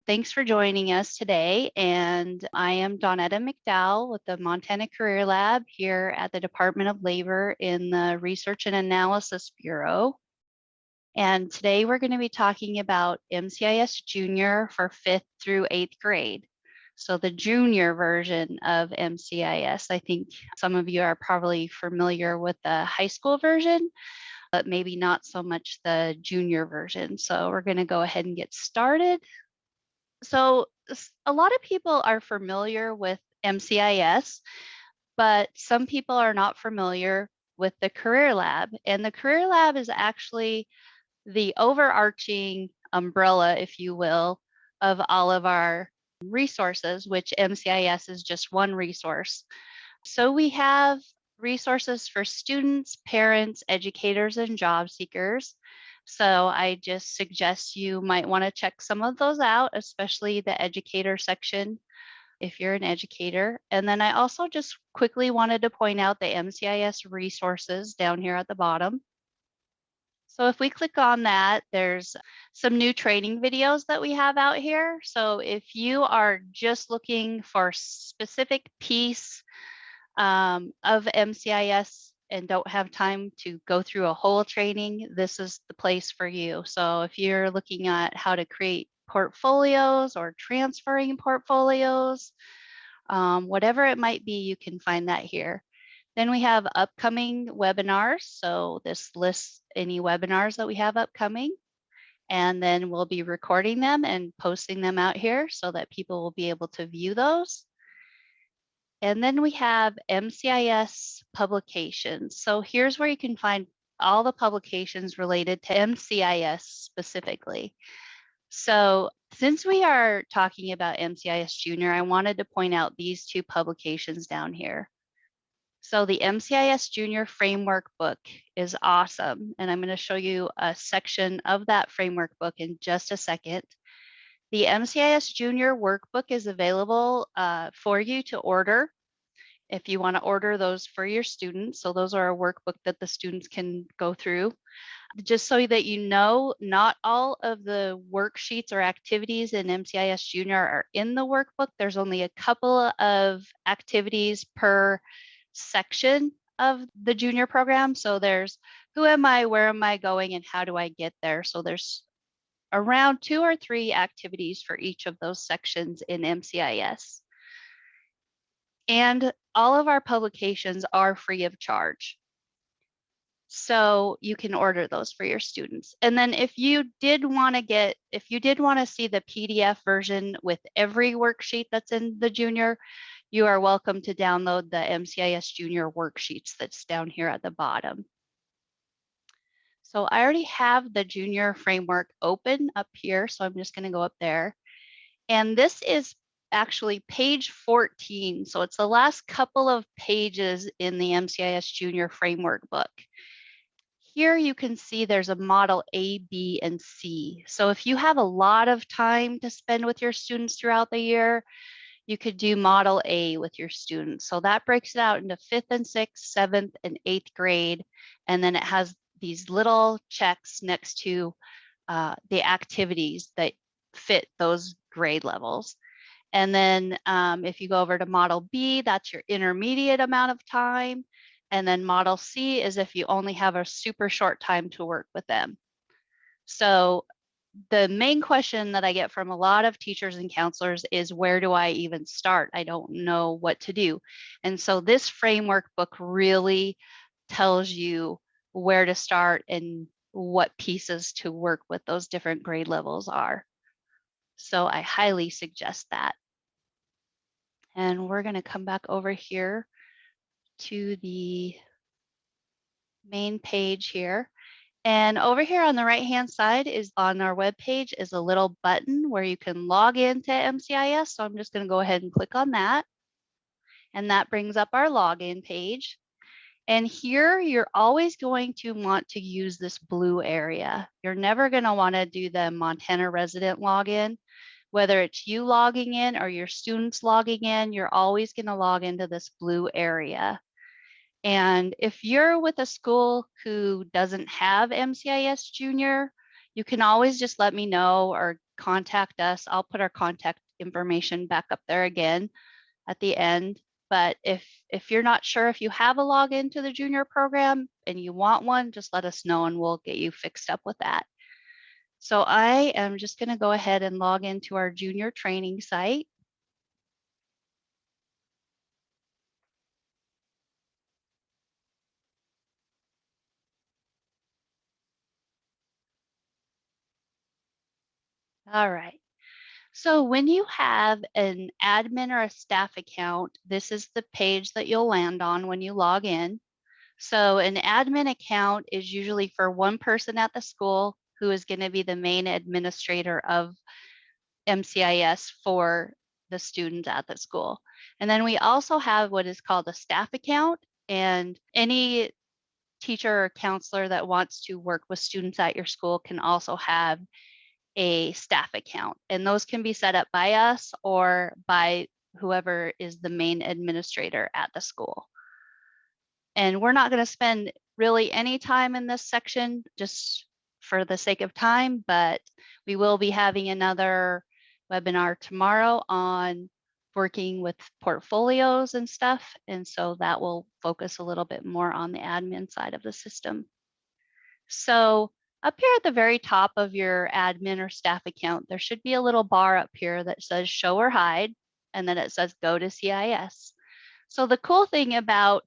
Thanks for joining us today. And I am Dawnetta McDowell with the Montana Career Lab here at the Department of Labor in the Research and Analysis Bureau. And today we're going to be talking about MCIS Junior for 5th through 8th grade. So the junior version of MCIS. I think some of you are probably familiar with the high school version, but maybe not so much the junior version. So we're going to go ahead and get started. So a lot of people are familiar with MCIS, but some people are not familiar with the Career Lab. And the Career Lab is actually the overarching umbrella, if you will, of all of our resources, which MCIS is just one resource. So we have resources for students, parents, educators, and job seekers. So I just suggest you might want to check some of those out, especially the educator section if you're an educator. And then I also just quickly wanted to point out the MCIS resources down here at the bottom. So if we click on that, there's some new training videos that we have out here. So if you are just looking for a specific piece of MCIS and don't have time to go through a whole training, this is the place for you. So if you're looking at how to create portfolios or transferring portfolios, whatever it might be, you can find that here. Then we have upcoming webinars. So this lists any webinars that we have upcoming. And then we'll be recording them and posting them out here so that people will be able to view those. And then we have MCIS publications. So here's where you can find all the publications related to MCIS specifically. So since we are talking about MCIS Junior, I wanted to point out these two publications down here. So the MCIS Junior Framework Book is awesome. And I'm going to show you a section of that framework book in just a second. The MCIS Junior Workbook is available for you to order if you want to order those for your students. So those are a workbook that the students can go through. Just so that you know, not all of the worksheets or activities in MCIS Junior are in the workbook. There's only a couple of activities per section of the junior program. So there's who am I, where am I going, and how do I get there? So there's around 2 or 3 activities for each of those sections in MCIS. And all of our publications are free of charge. So you can order those for your students. And then if you did want to see the PDF version with every worksheet that's in the junior, you are welcome to download the MCIS Junior worksheets that's down here at the bottom. So I already have the junior framework open up here. So I'm just going to go up there. And this is actually page 14. So it's the last couple of pages in the MCIS Junior framework book. Here you can see there's a model A, B, and C. So if you have a lot of time to spend with your students throughout the year, you could do model A with your students. So that breaks it out into 5th and 6th, 7th and 8th grade. And then it has these little checks next to the activities that fit those grade levels. And then if you go over to model B, that's your intermediate amount of time. And then model C is if you only have a super short time to work with them. So the main question that I get from a lot of teachers and counselors is, where do I even start? I don't know what to do. And so this framework book really tells you where to start and what pieces to work with those different grade levels are. So I highly suggest that. And we're going to come back over here to the main page here. And over here on the right-hand side is on our web page is a little button where you can log into MCIS. So I'm just going to go ahead and click on that. And that brings up our login page. And here you're always going to want to use this blue area. You're never going to want to do the Montana resident login. Whether it's you logging in or your students logging in, you're always going to log into this blue area. And if you're with a school who doesn't have MCIS Junior, you can always just let me know or contact us. I'll put our contact information back up there again at the end. But if you're not sure if you have a login to the junior program and you want one, just let us know and we'll get you fixed up with that. So I am just going to go ahead and log into our junior training site. All right. So when you have an admin or a staff account, this is the page that you'll land on when you log in. So an admin account is usually for one person at the school who is going to be the main administrator of MCIS for the students at the school. And then we also have what is called a staff account, and any teacher or counselor that wants to work with students at your school can also have a staff account. And those can be set up by us or by whoever is the main administrator at the school. And we're not going to spend really any time in this section just for the sake of time, but we will be having another webinar tomorrow on working with portfolios and stuff. And so that will focus a little bit more on the admin side of the system. So up here at the very top of your admin or staff account, there should be a little bar up here that says show or hide, and then it says go to CIS. So the cool thing about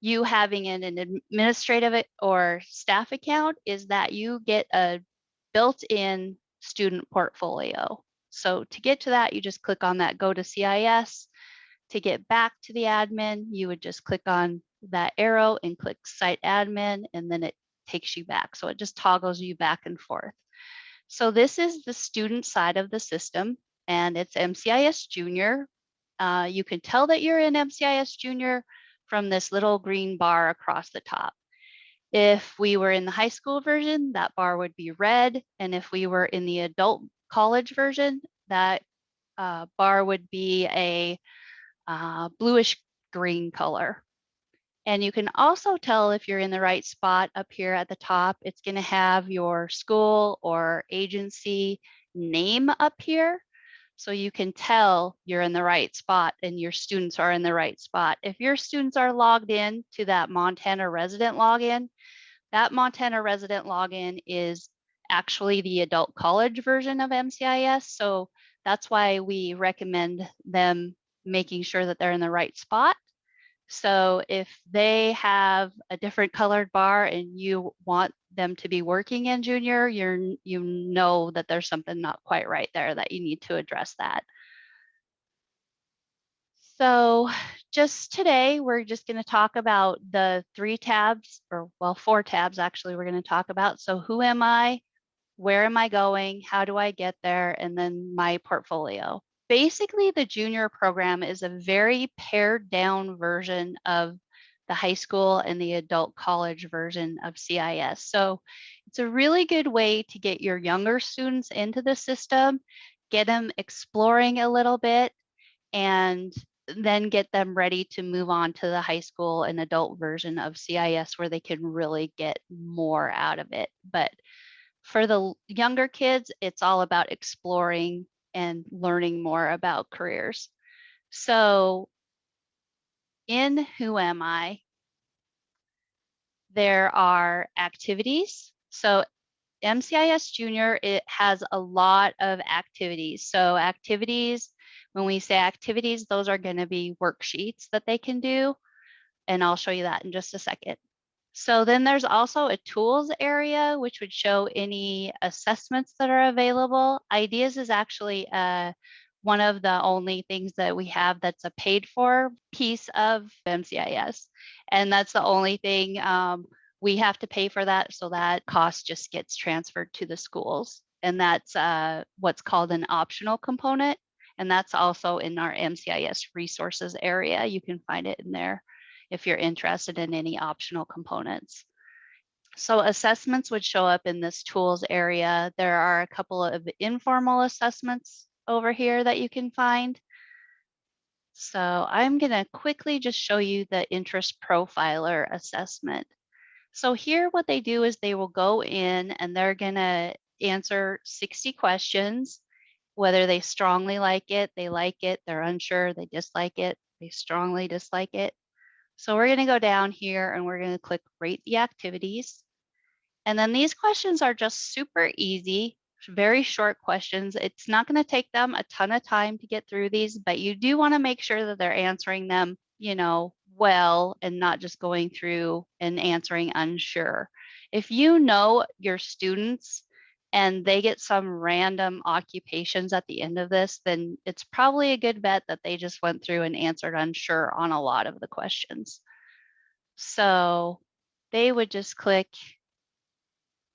you having an administrative or staff account is that you get a built-in student portfolio. So to get to that, you just click on that go to CIS. To get back to the admin, you would just click on that arrow and click site admin, and then it takes you back. So it just toggles you back and forth. So this is the student side of the system, and it's MCIS Junior. You can tell that you're in MCIS Junior from this little green bar across the top. If we were in the high school version, that bar would be red. And if we were in the adult college version, that bar would be a bluish green color. And you can also tell if you're in the right spot up here at the top. It's going to have your school or agency name up here. So you can tell you're in the right spot and your students are in the right spot. If your students are logged in to that Montana resident login, that Montana resident login is actually the adult college version of MCIS. So that's why we recommend them making sure that they're in the right spot. So if they have a different colored bar and you want them to be working in junior, you know that there's something not quite right there, that you need to address that. So just today, we're just going to talk about the 3 tabs, or well, 4 tabs actually we're going to talk about. So who am I? Where am I going? How do I get there? And then my portfolio. Basically, the junior program is a very pared down version of the high school and the adult college version of CIS. So it's a really good way to get your younger students into the system, get them exploring a little bit, and then get them ready to move on to the high school and adult version of CIS where they can really get more out of it. But for the younger kids, it's all about exploring and learning more about careers. So in Who Am I, there are activities. So MCIS Junior, it has a lot of activities. So activities, when we say activities, those are going to be worksheets that they can do. And I'll show you that in just a second. So then there's also a tools area, which would show any assessments that are available. Ideas is actually one of the only things that we have that's a paid for piece of MCIS. And that's the only thing we have to pay for that. So that cost just gets transferred to the schools. And that's what's called an optional component. And that's also in our MCIS resources area. You can find it in there if you're interested in any optional components. So assessments would show up in this tools area. There are a couple of informal assessments over here that you can find. So I'm going to quickly just show you the interest profiler assessment. So here what they do is they will go in and they're going to answer 60 questions, whether they strongly like it, they're unsure, they dislike it, they strongly dislike it. So we're going to go down here and we're going to click rate the activities. And then these questions are just super easy, very short questions. It's not going to take them a ton of time to get through these, but you do want to make sure that they're answering them, well, and not just going through and answering unsure. If you know your students and they get some random occupations at the end of this, then it's probably a good bet that they just went through and answered unsure on a lot of the questions. So they would just click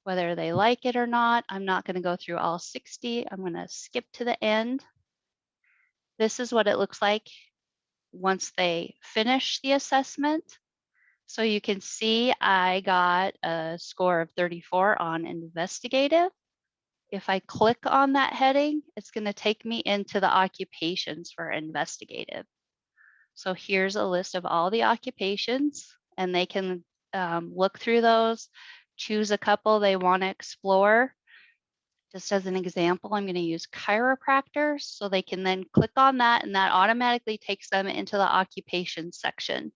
whether they like it or not. I'm not going to go through all 60. I'm going to skip to the end. This is what it looks like once they finish the assessment. So you can see I got a score of 34 on investigative. If I click on that heading, it's going to take me into the occupations for investigative. So here's a list of all the occupations, and they can look through those, choose a couple they want to explore. Just as an example, I'm going to use chiropractor, so they can then click on that, and that automatically takes them into the occupation section.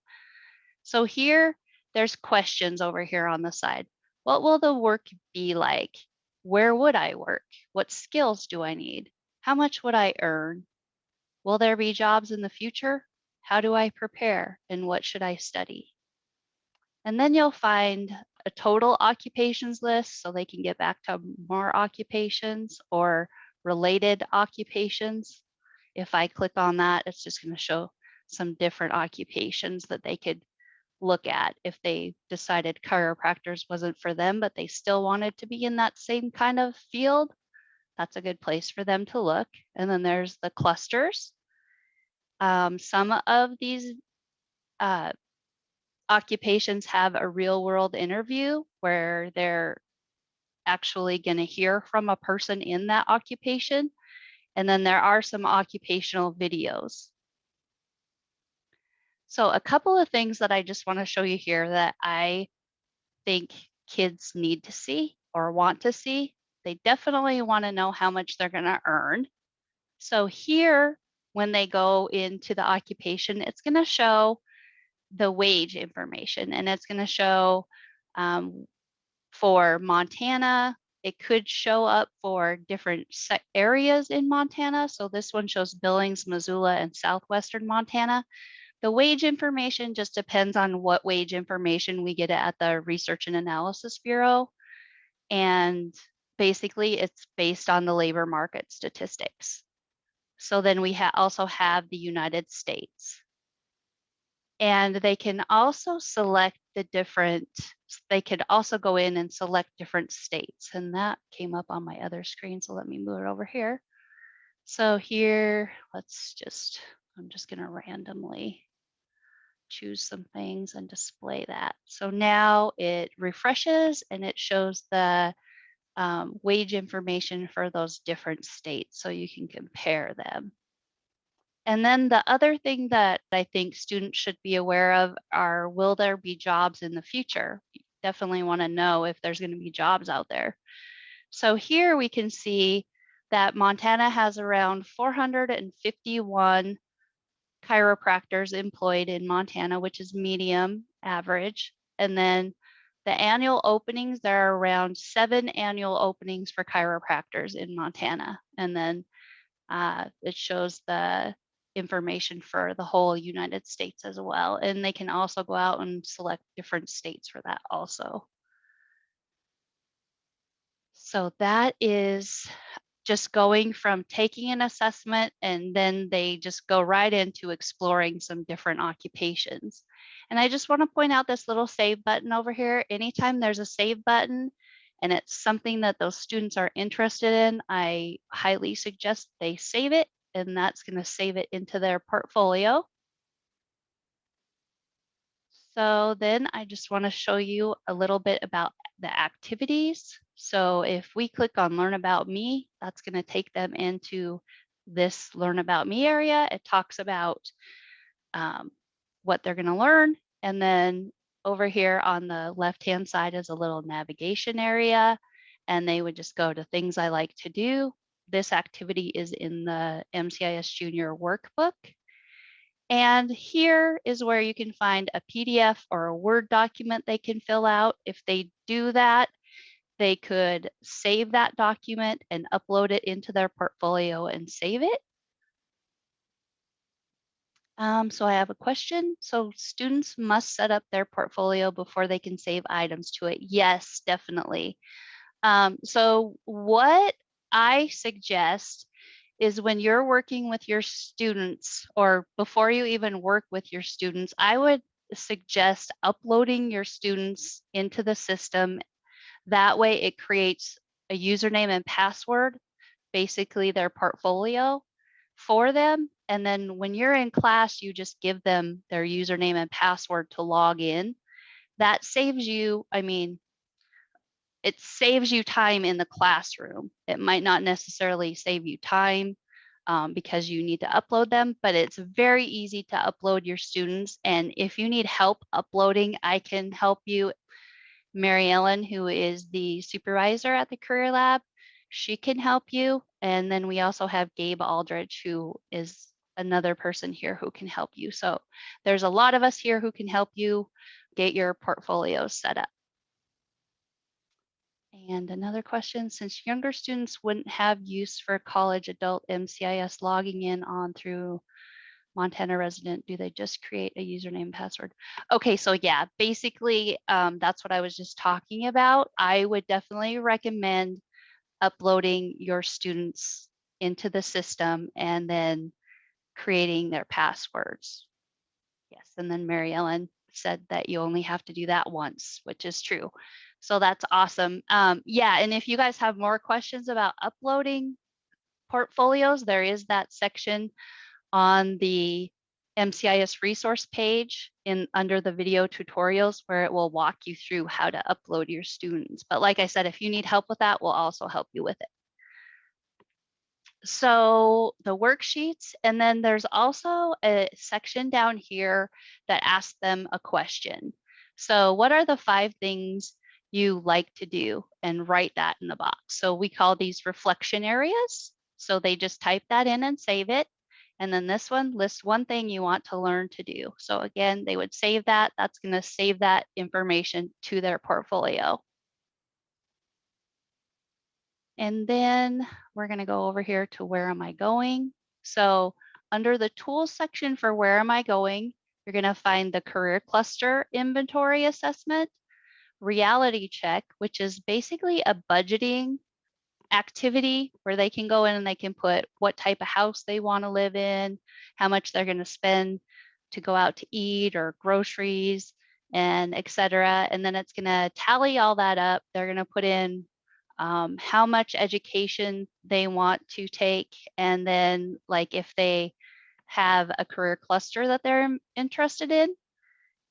So here, there's questions over here on the side. What will the work be like? Where would I work? What skills do I need? How much would I earn? Will there be jobs in the future? How do I prepare? And what should I study? And then you'll find a total occupations list, so they can get back to more occupations or related occupations. If I click on that, it's just going to show some different occupations that they could look at if they decided chiropractors wasn't for them, but they still wanted to be in that same kind of field. That's a good place for them to look. And then there's the clusters. Some of these occupations have a real world interview where they're actually going to hear from a person in that occupation. And then there are some occupational videos. So a couple of things that I just want to show you here that I think kids need to see or want to see. They definitely want to know how much they're going to earn. So here, when they go into the occupation, it's going to show the wage information, and it's going to show for Montana. It could show up for different areas in Montana. So this one shows Billings, Missoula, and southwestern Montana. The wage information just depends on what wage information we get at the Research and Analysis Bureau. And basically, it's based on the labor market statistics. So then we also have the United States. And they can also select they could also go in and select different states. And that came up on my other screen. So let me move it over here. So here, I'm just going to randomly choose some things and display that. So now it refreshes and it shows the wage information for those different states so you can compare them. And then the other thing that I think students should be aware of are, will there be jobs in the future? You definitely want to know if there's going to be jobs out there. So here we can see that Montana has around 451 chiropractors employed in Montana, which is medium average. And then the annual openings, there are around 7 annual openings for chiropractors in Montana. And then it shows the information for the whole United States as well. And they can also go out and select different states for that also. So that is just going from taking an assessment, and then they just go right into exploring some different occupations. And I just want to point out this little save button over here. Anytime there's a save button and it's something that those students are interested in, I highly suggest they save it, and that's going to save it into their portfolio. So then I just want to show you a little bit about the activities. So if we click on Learn About Me, that's going to take them into this Learn About Me area. It talks about what they're going to learn. And then over here on the left-hand side is a little navigation area. and they would just go to things I like to do. This activity is in the MCIS Junior workbook. And here is where you can find a PDF or a Word document they can fill out. If they do that, they could save that document and upload it into their portfolio and save it. So I have a question. So students must set up their portfolio before they can save items to it. Yes, definitely. So what I suggest is when you're working with your students, or before you even work with your students, I would suggest uploading your students into the system. That way it creates a username and password, basically their portfolio for them. And then when you're in class, you just give them their username and password to log in. That saves you, it saves you time in the classroom. It might not necessarily save you time because you need to upload them, but it's very easy to upload your students. And if you need help uploading, I can help you. Mary Ellen, who is the supervisor at the Career Lab, she can help you. And then we also have Gabe Aldridge, who is another person here who can help you. So there's a lot of us here who can help you get your portfolio set up. And another question, since younger students wouldn't have use for college adult MCIS logging in on through Montana resident, do they just create a username and password? Okay, so yeah, basically that's what I was just talking about. I would definitely recommend uploading your students into the system and then creating their passwords. Yes, and then Mary Ellen said that you only have to do that once, which is true. So that's awesome. Yeah, and if you guys have more questions about uploading portfolios, there is that section on the MCIS resource page under the video tutorials where it will walk you through how to upload your students. But like I said, if you need help with that, we'll also help you with it. So the worksheets, and then there's also a section down here that asks them a question. So what are the 5 things you like to do? And write that in the box. So we call these reflection areas. So they just type that in and save it. And then this one lists 1 thing you want to learn to do. So again, they would save that. That's going to save that information to their portfolio. And then we're going to go over here to where am I going? So under the tools section for where am I going, you're going to find the career cluster inventory assessment, reality check, which is basically a budgeting activity where they can go in and they can put what type of house they want to live in, how much they're going to spend to go out to eat or groceries, and etc. And then it's going to tally all that up. They're going to put in how much education they want to take, and then like if they have a career cluster that they're interested in,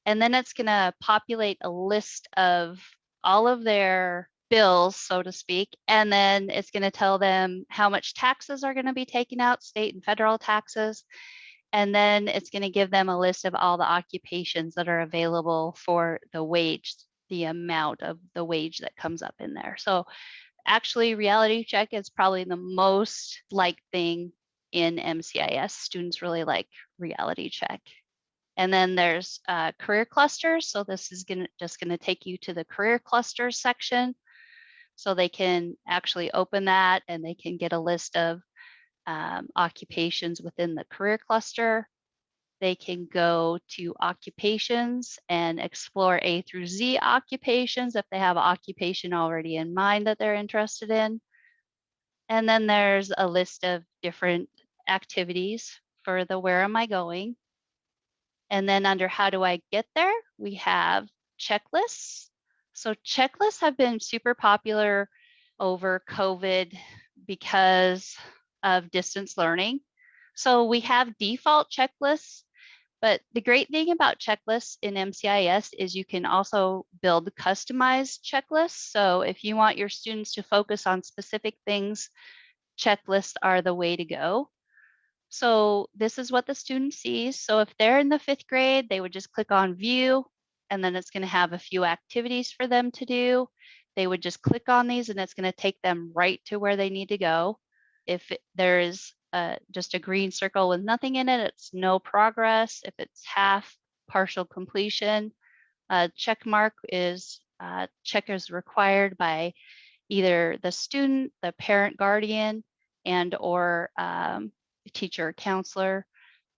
and then it's going to populate a list of all of their bills, so to speak, and then it's going to tell them how much taxes are going to be taken out, state and federal taxes, and then it's going to give them a list of all the occupations that are available for the wage, the amount of the wage that comes up in there. So actually, reality check is probably the most liked thing in MCIS. Students really like reality check. And then there's career clusters. So this is just gonna take you to the career clusters section. So they can actually open that and they can get a list of occupations within the career cluster. They can go to occupations and explore A through Z occupations if they have an occupation already in mind that they're interested in. And then there's a list of different activities for the where am I going. And then under how do I get there, we have checklists. So checklists have been super popular over COVID because of distance learning. So we have default checklists, but the great thing about checklists in MCIS is you can also build customized checklists. So if you want your students to focus on specific things, checklists are the way to go. So this is what the student sees. So if they're in the 5th grade, they would just click on view, and then it's going to have a few activities for them to do. they would just click on these and it's going to take them right to where they need to go. If there is just a green circle with nothing in it, it's no progress. If it's half, partial completion, check mark is check is required by either the student, the parent, guardian, and or teacher or counselor.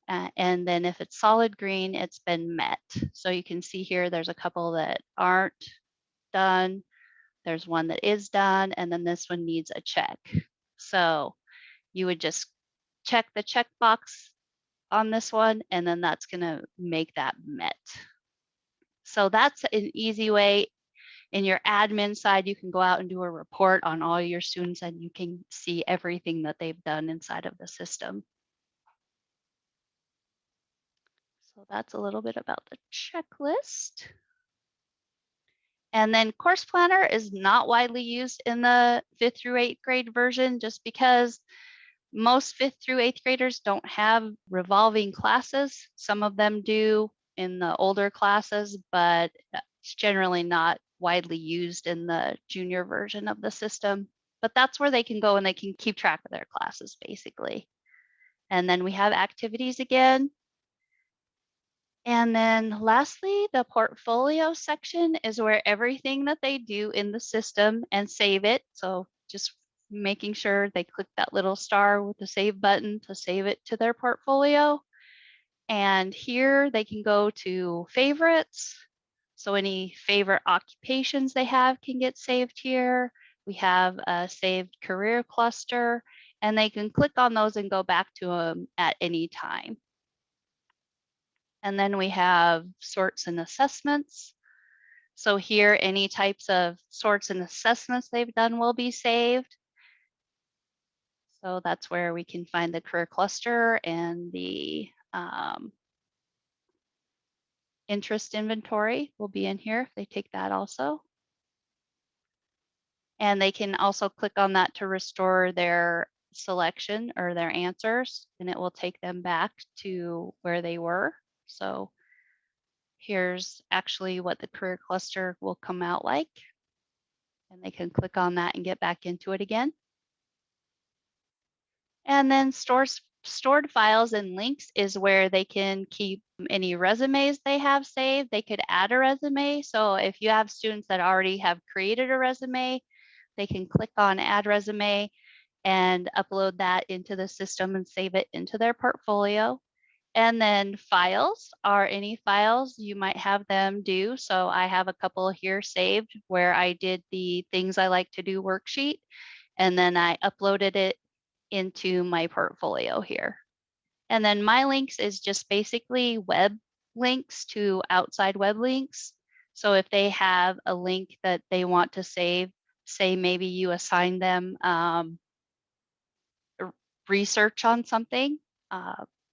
And then if it's solid green, it's been met. So you can see here, there's a couple that aren't done. There's one that is done, and then this one needs a check. So you would just check the checkbox on this one, and then that's going to make that met. So that's an easy way. In your admin side, you can go out and do a report on all your students, and you can see everything that they've done inside of the system. So that's a little bit about the checklist. And then Course Planner is not widely used in the 5th through 8th grade version, just because most 5th through 8th graders don't have revolving classes. Some of them do in the older classes, but it's generally not widely used in the junior version of the system. But that's where they can go and they can keep track of their classes, basically. And then we have activities again. And then lastly, the portfolio section is where everything that they do in the system and save it. So just making sure they click that little star with the save button to save it to their portfolio. And here they can go to favorites. So any favorite occupations they have can get saved here. We have a saved career cluster, and they can click on those and go back to them at any time. And then we have sorts and assessments. So here, any types of sorts and assessments they've done will be saved. So that's where we can find the career cluster and the interest inventory will be in here if they take that also. And they can also click on that to restore their selection or their answers, and it will take them back to where they were. So here's actually what the career cluster will come out like. And they can click on that and get back into it again. And then stored files and links is where they can keep any resumes they have saved. They could add a resume. So if you have students that already have created a resume, they can click on add resume and upload that into the system and save it into their portfolio. And then files are any files you might have them do. So I have a couple here saved where I did the things I like to do worksheet, and then I uploaded it into my portfolio here. And then my links is just basically web links to outside web links. So if they have a link that they want to save, say maybe you assign them research on something,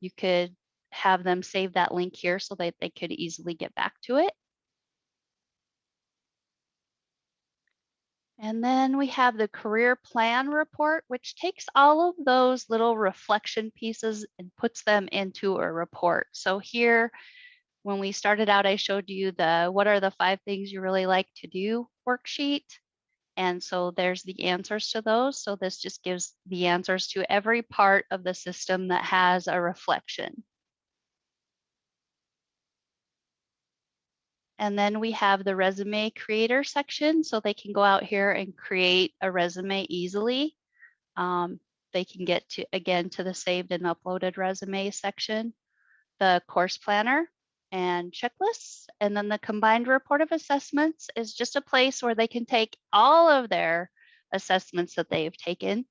you could have them save that link here so that they could easily get back to it. And then we have the career plan report, which takes all of those little reflection pieces and puts them into a report. So here, when we started out, I showed you the what are the 5 things you really like to do worksheet. And so there's the answers to those. So this just gives the answers to every part of the system that has a reflection. And then we have the resume creator section, so they can go out here and create a resume easily. They can get to, again, to the saved and uploaded resume section, the course planner and checklists. And then the combined report of assessments is just a place where they can take all of their assessments that they've taken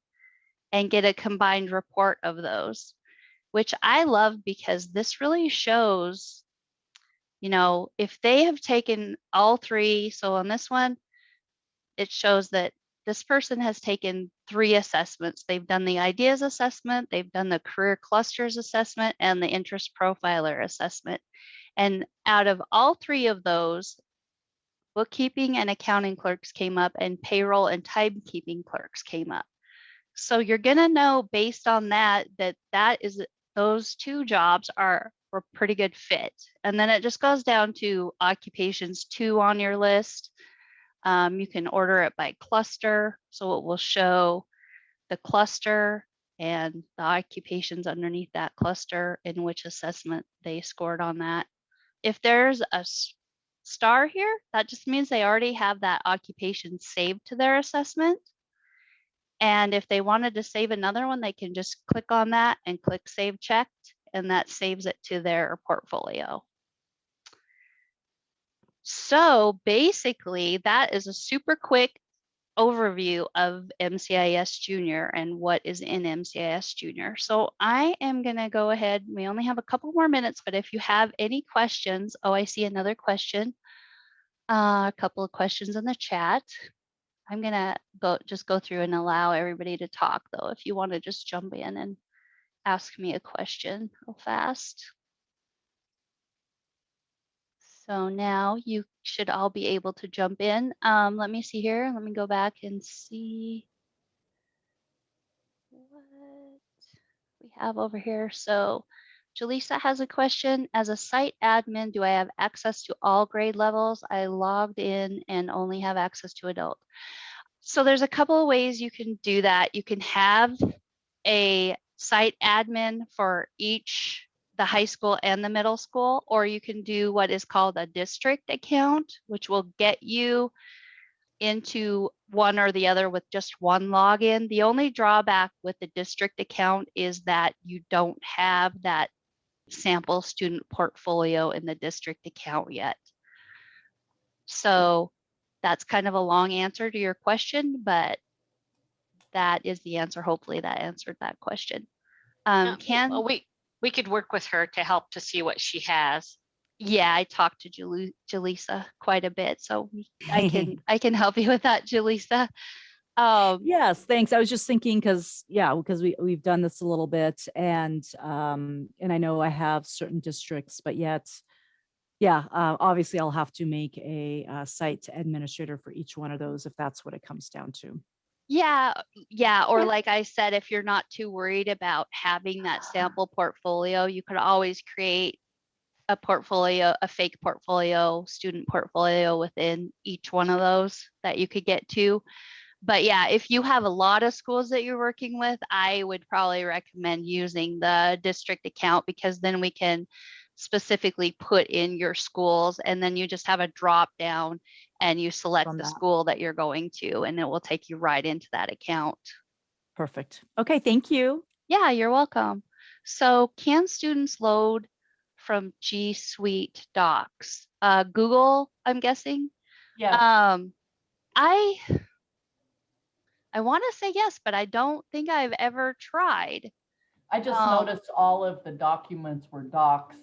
and get a combined report of those, which I love because this really shows, you know, if they have taken all 3, so on this one, it shows that this person has taken 3 assessments. They've done the ideas assessment, they've done the career clusters assessment, and the interest profiler assessment. And out of all 3 of those, bookkeeping and accounting clerks came up, and payroll and timekeeping clerks came up. So you're gonna know based on that, that is, those 2 jobs are a pretty good fit. And then it just goes down to occupations 2 on your list. You can order it by cluster, so it will show the cluster and the occupations underneath that cluster and which assessment they scored on that. If there's a star here, that just means they already have that occupation saved to their assessment. And if they wanted to save another one, they can just click on that and click Save Checked, and that saves it to their portfolio. So basically, that is a super quick overview of MCIS Junior and what is in MCIS Junior. So I am going to go ahead. We only have a couple more minutes, but if you have any questions, oh, I see another question. A couple of questions in the chat. I'm going to just go through and allow everybody to talk, though, if you want to just jump in and ask me a question real fast. So now you should all be able to jump in. Let me see here. Let me go back and see what we have over here. So Jaleesa has a question. As a site admin, do I have access to all grade levels? I logged in and only have access to adult. So there's a couple of ways you can do that. You can have a site admin for each, the high school and the middle school, or you can do what is called a district account, which will get you into one or the other with just one login. The only drawback with the district account is that you don't have that sample student portfolio in the district account yet. So that's kind of a long answer to your question, but that is the answer. Hopefully that answered that question. Well, we could work with her to help to see what she has. Yeah, I talked to Jaleesa quite a bit, so I can help you with that, Jaleesa. Yes, thanks. I was just thinking because we've done this a little bit, and I know I have certain districts, but yet, obviously I'll have to make a site administrator for each one of those if that's what it comes down to. Yeah. Or like I said, if you're not too worried about having that sample portfolio, you could always create a portfolio, a fake portfolio, student portfolio within each one of those that you could get to. But yeah, if you have a lot of schools that you're working with, I would probably recommend using the district account, because then we can specifically put in your schools, and then you just have a drop down and you select the school that you're going to, and it will take you right into that account. Perfect. Okay, thank you. Yeah, you're welcome. So can students load from G Suite Docs? Google, I'm guessing? Yeah. I want to say yes, but I don't think I've ever tried. I just noticed all of the documents were docs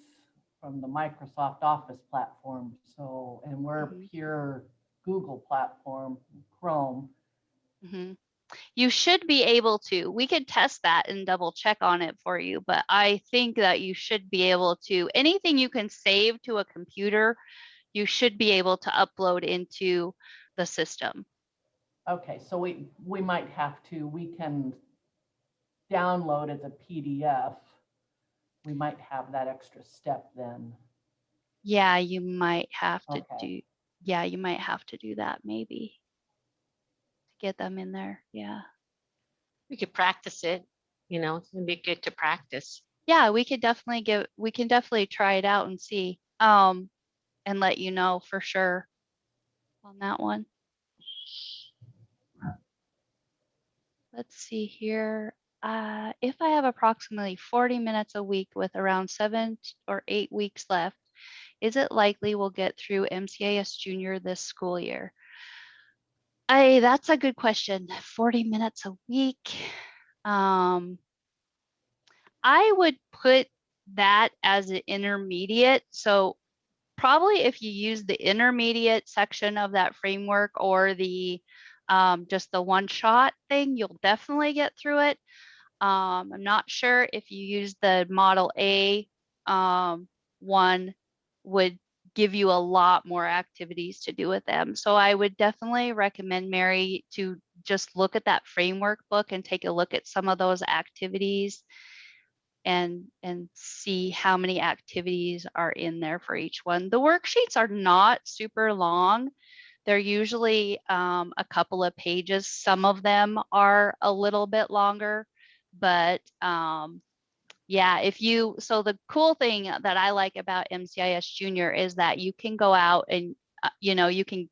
from the Microsoft Office platform. So, and we're pure Google platform, Chrome. You should be able to. We could test that and double check on it for you, but I think that you should be able to. Anything you can save to a computer, you should be able to upload into the system. Okay, so we might have to, we can download as a PDF. We might have that extra step then. Yeah, you might have to do. Yeah, you might have to do that maybe to get them in there. Yeah. We could practice it, it'd be good to practice. Yeah, we can definitely try it out and see, and let you know for sure on that one. Let's see here. If I have approximately 40 minutes a week with around 7 or 8 weeks left, is it likely we'll get through MCIS Junior this school year? That's a good question. 40 minutes a week. I would put that as an intermediate. So probably if you use the intermediate section of that framework, or the just the one shot thing, you'll definitely get through it. I'm not sure if you use the model A one would give you a lot more activities to do with them. So I would definitely recommend Mary to just look at that framework book and take a look at some of those activities and see how many activities are in there for each one. The worksheets are not super long. They're usually a couple of pages. Some of them are a little bit longer, but yeah, so the cool thing that I like about MCIS Junior is that you can go out and, you can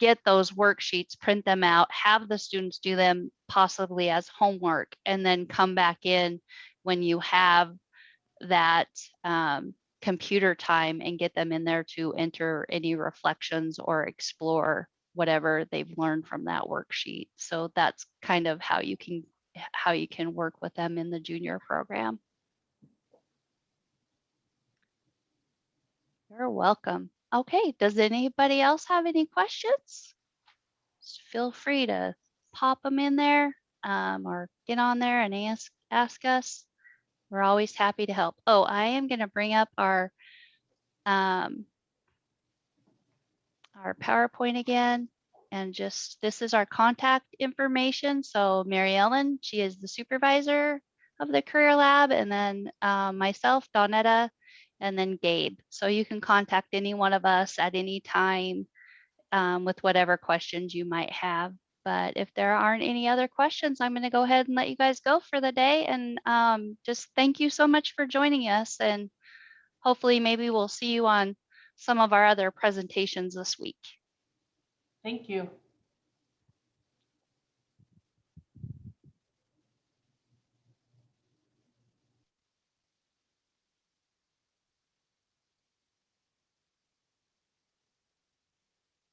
get those worksheets, print them out, have the students do them possibly as homework, and then come back in when you have that computer time and get them in there to enter any reflections or explore whatever they've learned from that worksheet. So that's kind of how you can work with them in the junior program. You're welcome. Okay, does anybody else have any questions? Just feel free to pop them in there or get on there and ask us. We're always happy to help. Oh, I am going to bring up our PowerPoint again. And this is our contact information. So Mary Ellen, she is the supervisor of the Career Lab, and then myself, Dawnetta, and then Gabe. So you can contact any one of us at any time with whatever questions you might have. But if there aren't any other questions, I'm going to go ahead and let you guys go for the day. And just thank you so much for joining us. And hopefully maybe we'll see you on some of our other presentations this week. Thank you.